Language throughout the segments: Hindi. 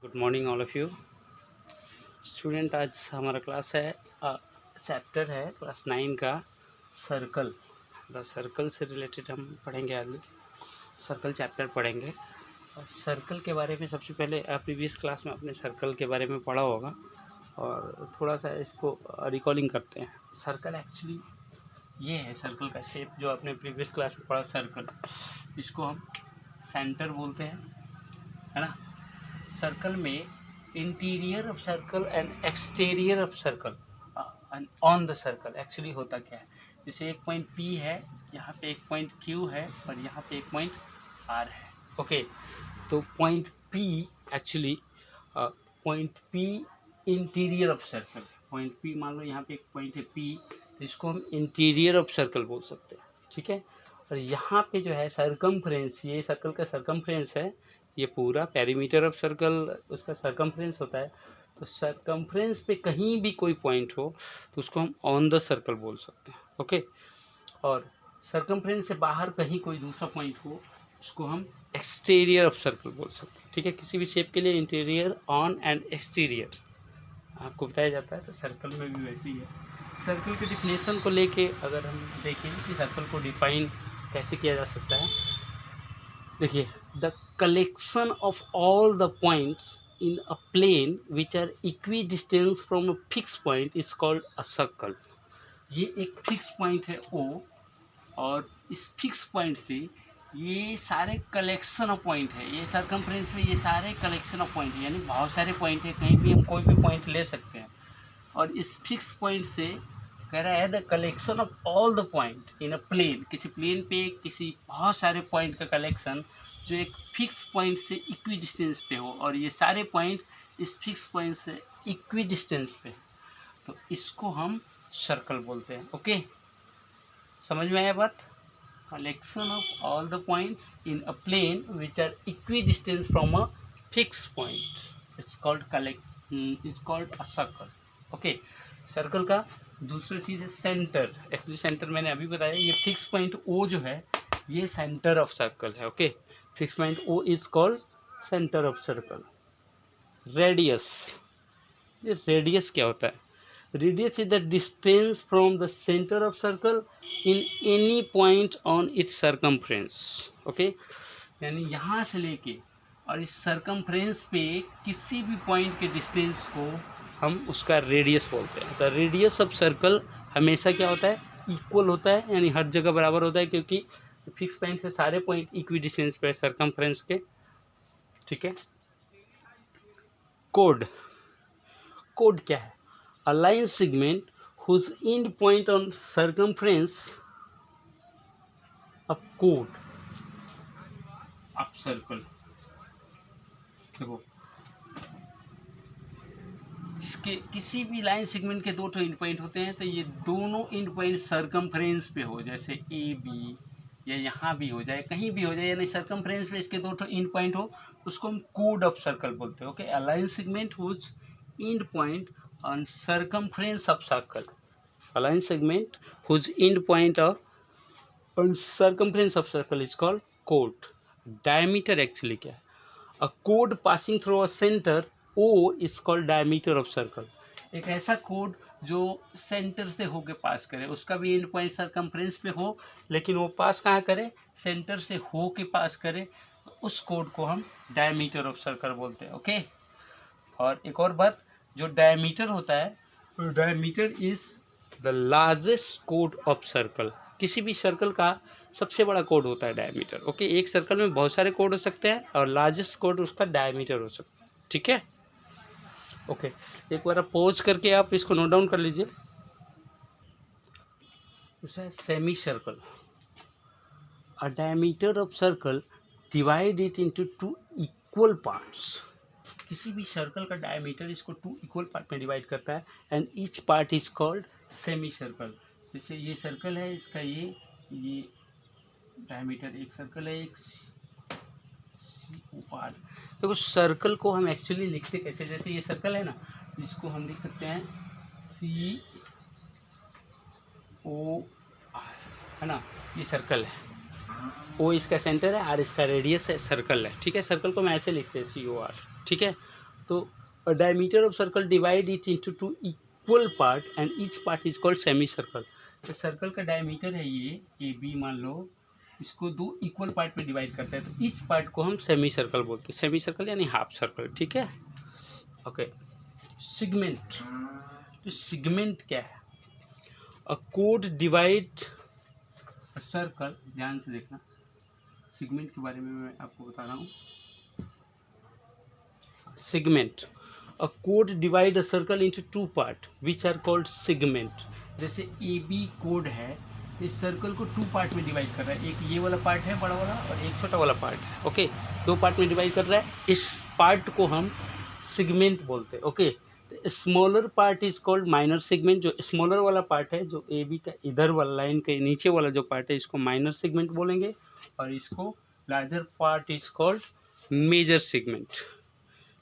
Good morning all of you student. आज हमारा क्लास है, चैप्टर है क्लास 9 का सर्कल। द सर्कल से रिलेटेड हम पढ़ेंगे। आज सर्कल चैप्टर पढ़ेंगे। और सर्कल के बारे में सबसे पहले प्रीवियस क्लास में अपने सर्कल के बारे में पढ़ा होगा और थोड़ा सा इसको रिकॉलिंग करते हैं। सर्कल एक्चुअली ये है, सर्कल का शेप जो आपने प्रीवियस क्लास में पढ़ा। सर्कल, इसको हम सेंटर बोलते हैं, है ना। सर्कल में interior of circle and exterior of circle and on the circle actually होता क्या है। जैसे एक पॉइंट P है, यहाँ पे एक पॉइंट Q है और यहाँ पे एक पॉइंट R है। ओके, तो point P actually point P interior of circle. Point P, मान लो यहाँ पे एक पॉइंट है P, तो इसको हम इंटीरियर ऑफ सर्कल बोल सकते हैं, ठीक है। और यहाँ पे जो है सरकमफ्रेंस, ये सर्कल का सरकमफ्रेंस है, ये पूरा पेरीमीटर ऑफ सर्कल उसका सरकमफ्रेंस होता है। तो सरकमफ्रेंस पे कहीं भी कोई पॉइंट हो तो उसको हम ऑन द सर्कल बोल सकते हैं। ओके, और सरकमफ्रेंस से बाहर कहीं कोई दूसरा पॉइंट हो उसको हम एक्सटीरियर ऑफ सर्कल बोल सकते हैं, ठीक है। किसी भी शेप के लिए इंटीरियर, ऑन एंड एक्सटीरियर आपको बताया जाता है, तो सर्कल में भी वैसे ही है। सर्कल के डिफिनेशन को लेके अगर हम देखें कि सर्कल को डिफाइन कैसे किया जा सकता है, देखिए, the collection of all the points in a plane which are equidistance from a fix point is called a circle. ये एक फिक्स पॉइंट है O, और इस फिक्स पॉइंट से ये सारे कलेक्शन ऑफ पॉइंट है, ये सरकमफ्रेंस में ये सारे कलेक्शन ऑफ पॉइंट है, यानी बहुत सारे पॉइंट है, कहीं भी हम कोई भी पॉइंट ले सकते हैं। और इस फिक्स पॉइंट से कह रहा है the collection of all the point in a plane, किसी प्लेन पे किसी बहुत सारे पॉइंट का कलेक्शन जो एक फिक्स पॉइंट से इक्वी डिस्टेंस पे हो, और ये सारे पॉइंट इस फिक्स पॉइंट से इक्वी डिस्टेंस पे, तो इसको हम सर्कल बोलते हैं। ओके, समझ में आया बात। Collection of all the points in a plane which are equidistance from a fix point is called a circle. Okay, circle का दूसरी चीज़ है सेंटर। एक्चुअली सेंटर मैंने अभी बताया, ये फिक्स पॉइंट O जो है ये सेंटर ऑफ सर्कल है। Okay, fix point O is called centre of circle. Radius, ये रेडियस क्या होता है? Radius is the distance from the centre of circle in any point on it's circumference. Okay, यानी यहाँ से लेके और इस सरकमफ्रेंस पे किसी भी पॉइंट के डिस्टेंस को हम उसका रेडियस बोलते हैं। द रेडियस ऑफ सर्कल हमेशा क्या होता है? इक्वल होता है, यानी हर जगह बराबर होता है, क्योंकि फिक्स पॉइंट से सारे पॉइंट इक्वी डिस्टेंस पे सरकमफ्रेंस के, ठीक है। कोड, कोड क्या है? A line segment whose end point on circumference of chord of circle। देखो, जिसके किसी भी लाइन सेगमेंट के दो तो एंड पॉइंट होते हैं, तो ये दोनों एंड पॉइंट सरकमफ्रेंस पे हो, जैसे AB या यहाँ भी हो जाए, कहीं भी हो जाए, यानी सरकमफ्रेंस पे इसके दो तो एंड पॉइंट हो, उसको हम कोड ऑफ सर्कल बोलते हैं। Okay, a line segment whose end point on circumference of circle, a line segment whose end point on circumference of circle is called chord। diameter actually क्या है? a chord passing through a center O is called diameter of circle। एक ऐसा कोड जो सेंटर से होके पास करे, उसका भी एंड पॉइंट सरकमफ्रेंस पे हो, लेकिन वो पास कहाँ करे? सेंटर से हो के पास करे, उस कोड को हम डायमीटर ऑफ सर्कल बोलते हैं। ओके, और एक और बात, जो डायमीटर होता है, तो diameter is the largest code of circle. किसी भी सर्कल का सबसे बड़ा कोड होता है डायमीटर। ओके, एक सर्कल में बहुत सारे कोड हो सकते हैं और लार्जेस्ट कोड उसका डायमीटर हो सकता है, ठीक है। ओके, एक बार आप पॉज करके आप इसको नोट डाउन कर लीजिए। दूसरा है semi circle. A diameter of circle divide it into two equal parts. किसी भी सर्कल का डायमीटर इसको टू इक्वल पार्ट में डिवाइड करता है, and each part is called semi circle. जैसे ये सर्कल है, इसका ये डायमीटर, एक सर्कल है, एक पार्ट। देखो, सर्कल को हम एक्चुअली लिखते कैसे? जैसे ये सर्कल है ना, इसको हम लिख सकते हैं COR, है ना। ये सर्कल है, O इसका सेंटर है, R इसका रेडियस है, सर्कल है, ठीक है। सर्कल को हम ऐसे लिखते हैं COR, ठीक है। तो diameter of circle divide it into two equal part and each part is called semi circle. तो सर्कल का डायमीटर है ये ए बी, मान लो इसको दो इक्वल पार्ट में डिवाइड करते हैं, तो ईच पार्ट को हम सेमी सर्कल बोलते हैं। सेमी सर्कल यानी हाफ सर्कल, ठीक है। Okay, segment. तो सेगमेंट क्या है? अ कोड डिवाइड अ सर्कल, ध्यान से देखना, सेगमेंट के बारे में मैं आपको बता रहा हूँ। सेगमेंट, अ कोड divide a circle into two part which are called segment. जैसे ए बी कोड है, इस सर्कल को टू पार्ट में डिवाइड कर रहा है। एक ये वाला पार्ट है बड़ा वाला और एक छोटा वाला पार्ट है। ओके, दो पार्ट में डिवाइड कर रहा है, इस पार्ट को हम सेगमेंट बोलते हैं। Okay, smaller part is called minor segment. जो स्मॉलर वाला पार्ट है, जो ए बी का इधर वाला लाइन के नीचे वाला जो पार्ट है, इसको माइनर सेगमेंट बोलेंगे, और इसको larger part is called major segment.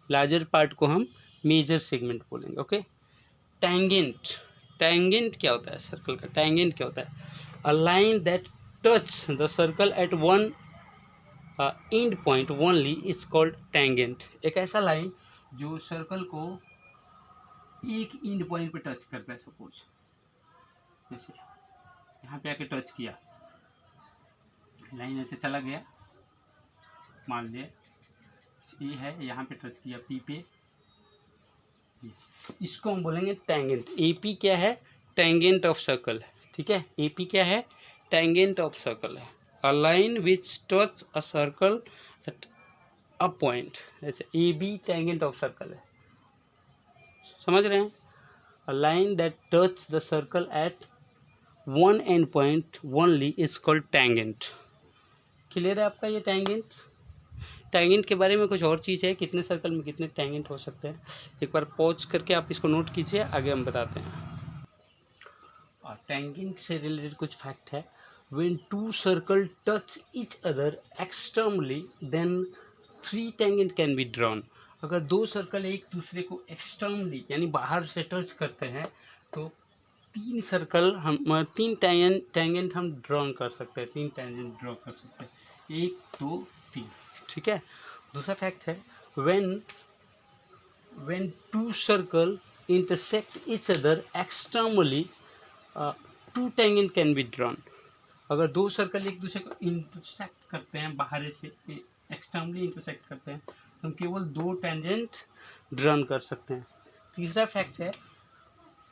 Larger part को हम मेजर सेगमेंट बोलेंगे। Okay, tangent. टैंजेंट क्या होता है? सर्कल का टैंजेंट क्या होता है? A line that touch the circle at one and point only is called tangent. एक ऐसा लाइन जो सर्कल को एक एंड पॉइंट पे टच करता है। सपोज जैसे यहाँ पे आके टच किया, लाइन ऐसे चला गया, मान लिया ये है, यहाँ पे टच किया पी पे, इसको हम बोलेंगे टैंजेंट। एपी क्या है? टैंजेंट ऑफ सर्कल है, ठीक है। एपी क्या है? टैंजेंट ऑफ सर्कल है। A line which touch a circle at a point, जैसे A B tangent of circle है, समझ रहे हैं? A line that touch the circle at one and point only is called tangent. Clear है आपका ये टैंजेंट? टैंजेंट के बारे में कुछ और चीज़ है, कितने सर्कल में कितने टैंजेंट हो सकते हैं, एक बार पॉज करके आप इसको नोट कीजिए, आगे हम बताते हैं। और टैंजेंट से रिलेटेड कुछ फैक्ट है। When two circle touch each other externally then three tangent can be drawn. अगर दो सर्कल एक दूसरे को एक्सटर्नली यानी बाहर से टच करते हैं, तो तीन टैंजेंट हम ड्रॉन कर सकते हैं, तीन टैंजेंट ड्रॉ कर सकते हैं, 1 2 3, ठीक है। दूसरा फैक्ट है, when two circle intersect each other externally two tangent can be drawn. अगर दो सर्कल एक दूसरे को इंटरसेक्ट करते हैं, बाहर से एक्सटर्नली इंटरसेक्ट करते हैं, तो हम केवल दो टैंजेंट ड्रॉन कर सकते हैं। तीसरा फैक्ट है,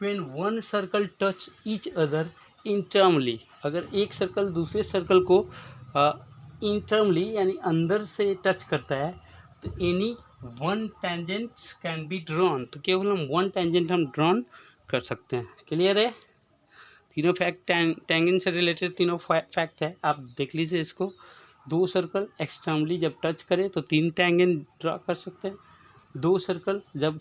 when one circle touch each other internally, अगर एक सर्कल दूसरे सर्कल को इंटर्नली यानी अंदर से टच करता है, तो any one tangent can be drawn, तो केवल हम वन टेंजेंट हम ड्रॉन कर सकते हैं। क्लियर है? तीनों फैक्ट टेंजेंट से रिलेटेड तीनों फैक्ट है, आप देख लीजिए इसको। दो सर्कल एक्सटर्नली जब टच करे तो तीन टेंजेंट ड्रॉ कर सकते हैं, दो सर्कल जब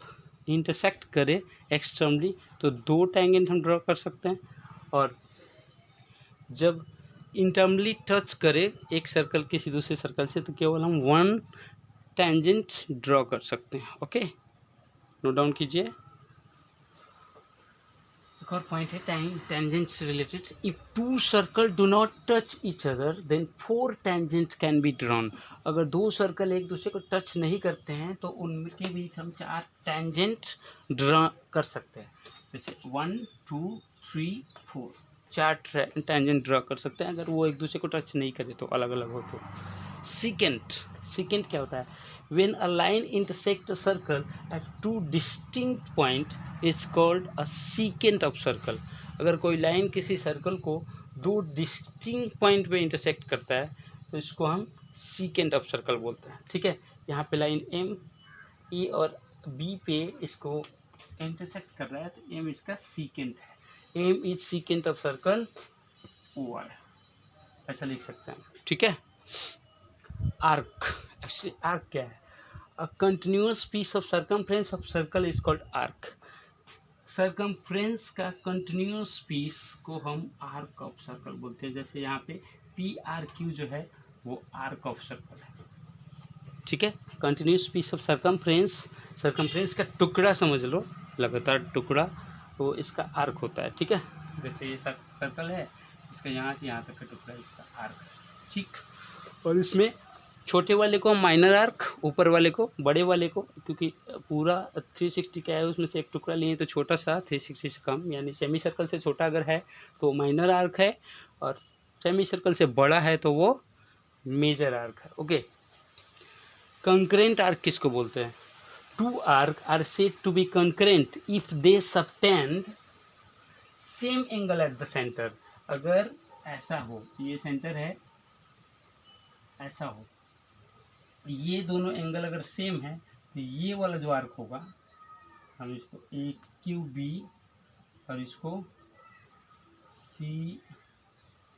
इंटरसेक्ट करे एक्सटर्नली तो दो टेंजेंट हम ड्रॉ कर सकते हैं, और जब इंटर्नली टच करे एक सर्कल किसी दूसरे सर्कल से तो केवल हम वन टेंजेंट ड्रॉ कर सकते हैं। ओके, नोट डाउन कीजिए। एक और पॉइंट है टेंजेंट से related, if two circle do not touch each other than four tangent can be drawn. अगर दो सर्कल एक दूसरे को टच नहीं करते हैं तो उनके बीच हम चार टेंजेंट ड्रॉ कर सकते हैं, जैसे 1 2 3 4, चार टेंजेंट ड्रॉ कर सकते हैं अगर वो एक दूसरे को टच नहीं करे तो, अलग अलग हो तो। सेकेंड क्या होता है? When a line intersect a circle eight two distinct point is called a secant of circle. अगर कोई लाइन किसी सर्कल को दो डिस्टिंक्ट पॉइंट पे इंटरसेक्ट करता है तो इसको हम सेकेंट ऑफ सर्कल बोलते हैं, ठीक है। यहाँ पे लाइन एम ई और बी पे इसको इंटरसेक्ट कर रहा है तो एम इसका सेकेंट है, M is secant of circle O R, ऐसा लिख सकते हैं, ठीक है। आर्क, एक्चुअली आर्क क्या है? A continuous piece of circumference of circle is called arc. Circumference का कंटिन्यूअस पीस को हम आर्क ऑफ सर्कल बोलते हैं। जैसे यहाँ पे पी आर क्यू जो है वो आर्क ऑफ सर्कल है, ठीक है। कंटिन्यूअस पीस ऑफ सर्कमफ्रेंस का टुकड़ा समझ लो, लगातार टुकड़ा, तो इसका आर्क होता है, ठीक है। जैसे ये सर्कल है, इसका यहाँ से यहाँ तक का टुकड़ा इसका आर्क है, ठीक। और इसमें छोटे वाले को माइनर आर्क, ऊपर वाले को, बड़े वाले को, क्योंकि पूरा 360 का है उसमें से एक टुकड़ा लिए तो छोटा सा 360 से कम, यानी सेमी सर्कल से छोटा अगर है तो माइनर आर्क है, और सेमी सर्कल से बड़ा है तो वो मेजर आर्क है। ओके, कंकरेंट आर्क किसको बोलते हैं? Two arc are said to be concurrent if they subtend same angle at the centre. अगर ऐसा हो, ये सेंटर है, ऐसा हो, ये दोनों एंगल अगर सेम है तो ये वाला जो आर्क होगा, हम इसको ए क्यू बी और इसको सी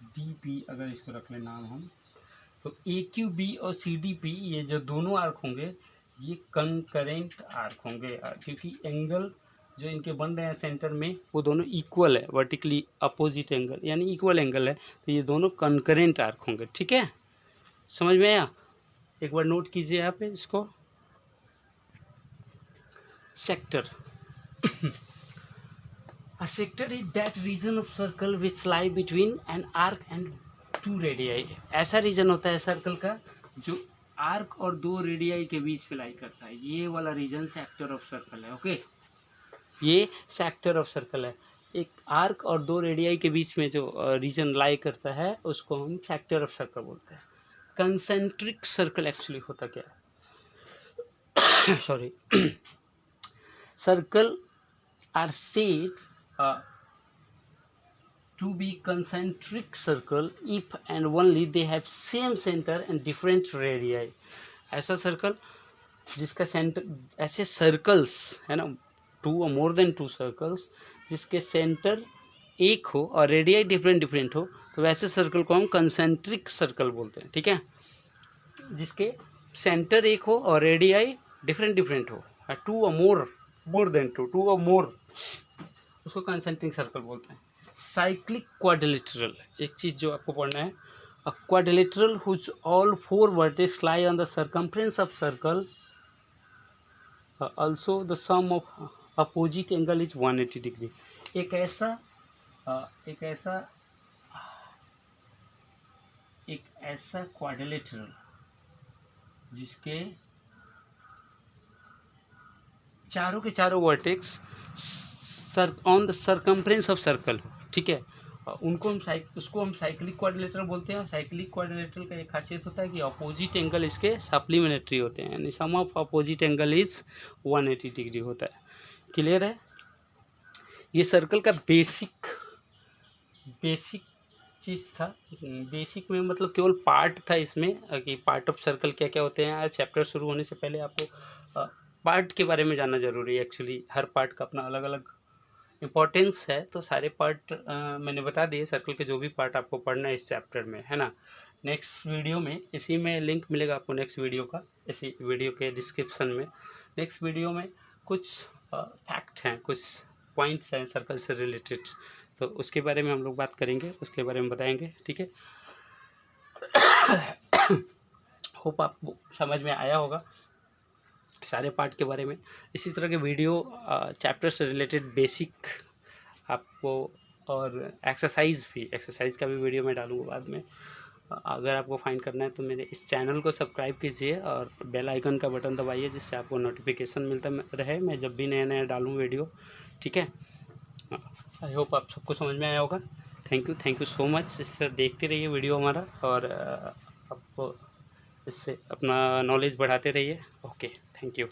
डी पी अगर इसको रख लें नाम हम, तो ए क्यू बी और सी डी पी ये जो दोनों आर्क होंगे ये कंकरेंट आर्क होंगे, क्योंकि एंगल जो इनके बन रहे हैं सेंटर में वो दोनों इक्वल है, वर्टिकली अपोजिट एंगल यानी इक्वल एंगल है, तो ये दोनों कंकरेंट आर्क होंगे। ठीक है, समझ में आया? एक बार नोट कीजिए आप इसको। Sector A sector is that region of circle which lie between an arc and two radii। ऐसा रीजन होता है सर्कल का जो आर्क और दो रेडियाई के बीच में लाई करता है, ये वाला रीजन सेक्टर ऑफ सर्कल है। ओके, ये सेक्टर ऑफ सर्कल है। एक आर्क और दो रेडियाई के बीच में जो रीजन लाई करता है उसको हम सेक्टर ऑफ सर्कल बोलते हैं। कंसेंट्रिक सर्कल एक्चुअली होता क्या है? Sorry, circle are said to be concentric circle if and only they have same center and different radii। ऐसा सर्कल जिसका सेंटर, ऐसे सर्कल्स है ना, टू और मोर देन टू सर्कल्स जिसके सेंटर एक हो और रेडियाई डिफरेंट डिफरेंट हो, तो वैसे सर्कल को हम कंसेंट्रिक सर्कल बोलते हैं। ठीक है, जिसके सेंटर एक हो और रेडियाई डिफरेंट डिफरेंट हो, टू और मोर देन टू और मोर, उसको कंसेंट्रिक सर्कल बोलते हैं। साइक्लिक क्वाड्रिलेटरल, एक चीज़ जो आपको पढ़ना है, a quadrilateral which all four vertex lie on the circumference of circle, also the sum of opposite angle is 180 degree. एक ऐसा क्वाड्रिलेटरल जिसके चारों के चारों vertex on the circumference of circle, ठीक है, उनको हम उसको हम साइक्लिक क्वाड्रिलेटरल बोलते हैं। साइक्लिक क्वाड्रिलेटरल का एक खासियत होता है कि अपोजिट एंगल इसके सप्लीमेंट्री होते हैं, यानी sum of opposite angle is 180 degree होता है। क्लियर है? ये सर्कल का बेसिक चीज़ था। बेसिक में मतलब केवल पार्ट था इसमें कि पार्ट ऑफ सर्कल क्या क्या होते हैं। चैप्टर शुरू होने से पहले आपको पार्ट के बारे में जानना जरूरी है। एक्चुअली हर पार्ट का अपना अलग अलग इम्पोर्टेंस है, तो सारे पार्ट मैंने बता दिए, सर्कल के जो भी पार्ट आपको पढ़ना है इस चैप्टर में, है ना। नेक्स्ट वीडियो में इसी में लिंक मिलेगा आपको नेक्स्ट वीडियो का, इसी वीडियो के डिस्क्रिप्शन में। नेक्स्ट वीडियो में कुछ फैक्ट हैं, कुछ पॉइंट्स हैं सर्कल से रिलेटेड, तो उसके बारे में हम लोग बात करेंगे, उसके बारे में बताएंगे। ठीक है, होप आपको समझ में आया होगा सारे पार्ट के बारे में। इसी तरह के वीडियो चैप्टर से रिलेटेड बेसिक आपको, और एक्सरसाइज का भी वीडियो मैं डालूंगा बाद में। अगर आपको फाइंड करना है तो मेरे इस चैनल को सब्सक्राइब कीजिए और बेल आइकन का बटन दबाइए, जिससे आपको नोटिफिकेशन मिलता रहे मैं जब भी नया डालूँ वीडियो। ठीक है, आई होप आप सबको समझ में आया होगा। Thank you so much. इस तरह देखते रहिए वीडियो हमारा, और आपको इससे अपना नॉलेज बढ़ाते रहिए। Okay, thank you.